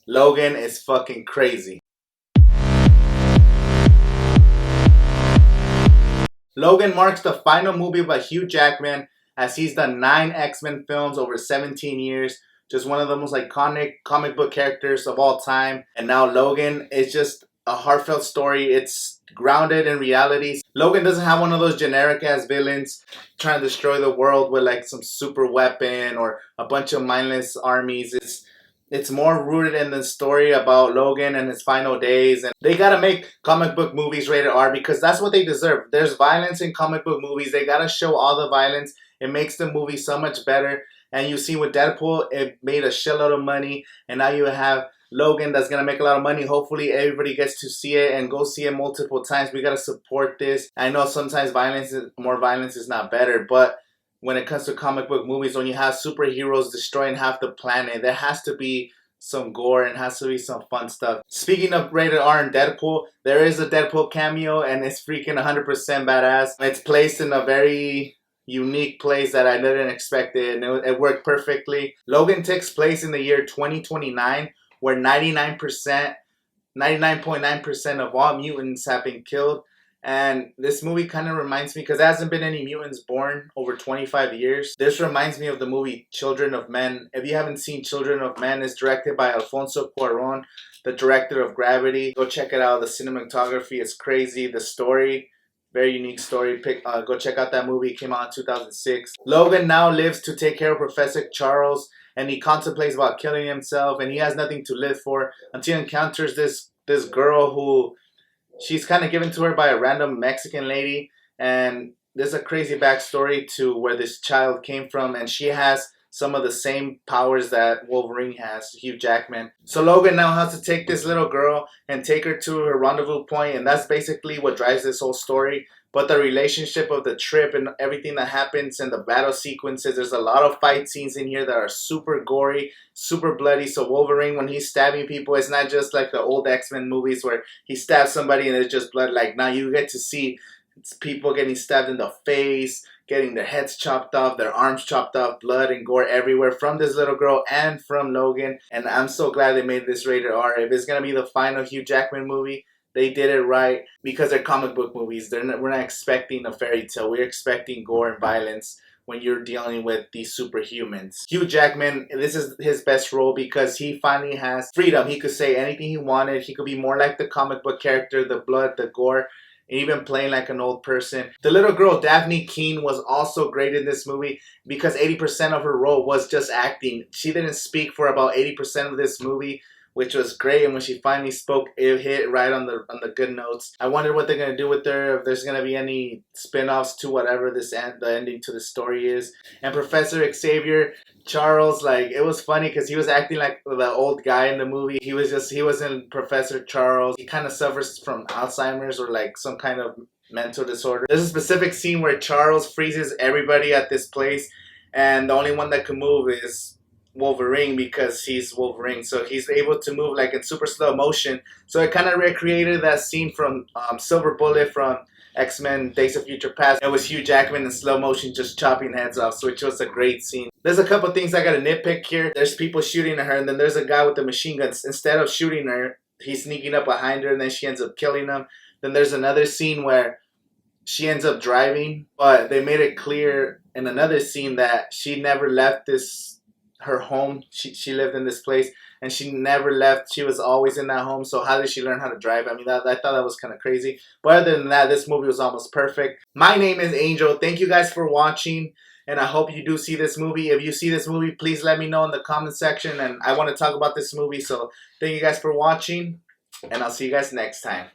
Logan is fucking crazy. Logan marks the final movie by Hugh Jackman, as he's done 9 X-Men films over 17 years. Just one of the most iconic comic book characters of all time. And now Logan is just a heartfelt story. It's grounded in reality. Logan doesn't have one of those generic ass villains trying to destroy the world with like some super weapon or a bunch of mindless armies. It's more rooted in the story about Logan and his final days. And they gotta make comic book movies rated R because that's what they deserve. There's violence in comic book movies. They gotta show all the violence. It makes the movie so much better. And you see with Deadpool, it made a shitload of money. And now you have Logan that's gonna make a lot of money. Hopefully everybody gets to see it and go see it multiple times. We gotta support this. I know sometimes more violence is not better, but when it comes to comic book movies, when you have superheroes destroying half the planet, there has to be some gore and has to be some fun stuff. Speaking of rated R and Deadpool, there is a Deadpool cameo and it's freaking 100% badass. It's placed in a very unique place that I didn't expect it, and it worked perfectly. Logan takes place in the year 2029, where 99.9% of all mutants have been killed. And this movie kind of reminds me, because there hasn't been any mutants born over 25 years. This reminds me of the movie Children of Men. If you haven't seen Children of Men, it's directed by Alfonso Cuarón, the director of Gravity. Go check it out. The cinematography is crazy. The story, very unique story. Go check out that movie. It came out in 2006. Logan now lives to take care of Professor Charles, and he contemplates about killing himself, and he has nothing to live for until he encounters this girl who she's kind of given to her by a random Mexican lady. And there's a crazy backstory to where this child came from, and she has some of the same powers that Wolverine has, Hugh Jackman. So Logan now has to take this little girl and take her to her rendezvous point, and that's basically what drives this whole story. But the relationship of the trip and everything that happens and the battle sequences, there's a lot of fight scenes in here that are super gory, super bloody. So Wolverine, when he's stabbing people, it's not just like the old X-Men movies where he stabs somebody and it's just blood. Like now you get to see people getting stabbed in the face, getting their heads chopped off, their arms chopped off, blood and gore everywhere from this little girl and from Logan. And I'm so glad they made this rated R. If it's going to be the final Hugh Jackman movie, they did it right, because they're comic book movies. We're not expecting a fairy tale. We're expecting gore and violence when you're dealing with these superhumans. Hugh Jackman, this is his best role because he finally has freedom. He could say anything he wanted. He could be more like the comic book character, the blood, the gore, and even playing like an old person. The little girl, Daphne Keene, was also great in this movie because 80% of her role was just acting. She didn't speak for about 80% of this movie, which was great. And when she finally spoke, it hit right on the good notes. I wonder what they're gonna do with her, if there's gonna be any spin-offs to whatever the ending to the story is. And Professor Xavier, Charles, like, it was funny because he was acting like the old guy in the movie. He wasn't Professor Charles. He kind of suffers from Alzheimer's or like some kind of mental disorder. There's a specific scene where Charles freezes everybody at this place, and the only one that can move is Wolverine because he's Wolverine, so he's able to move like in super slow motion. So it kind of recreated that scene from Silver Bullet from X-Men Days of Future Past. It was Hugh Jackman in slow motion just chopping heads off, which was a great scene. There's a couple things I gotta nitpick here. There's people shooting at her, and then there's a guy with the machine guns. Instead of shooting her, he's sneaking up behind her, and then she ends up killing him. Then there's another scene where she ends up driving, but they made it clear in another scene that she never left her home. She lived in this place and she never left. She was always in that home. So how did she learn how to drive? I mean, I thought that was kind of crazy. But other than that, this movie was almost perfect. My name is Angel. Thank you guys for watching, and I hope you do see this movie. If you see this movie, please let me know in the comment section, and I want to talk about this movie. So thank you guys for watching, and I'll see you guys next time.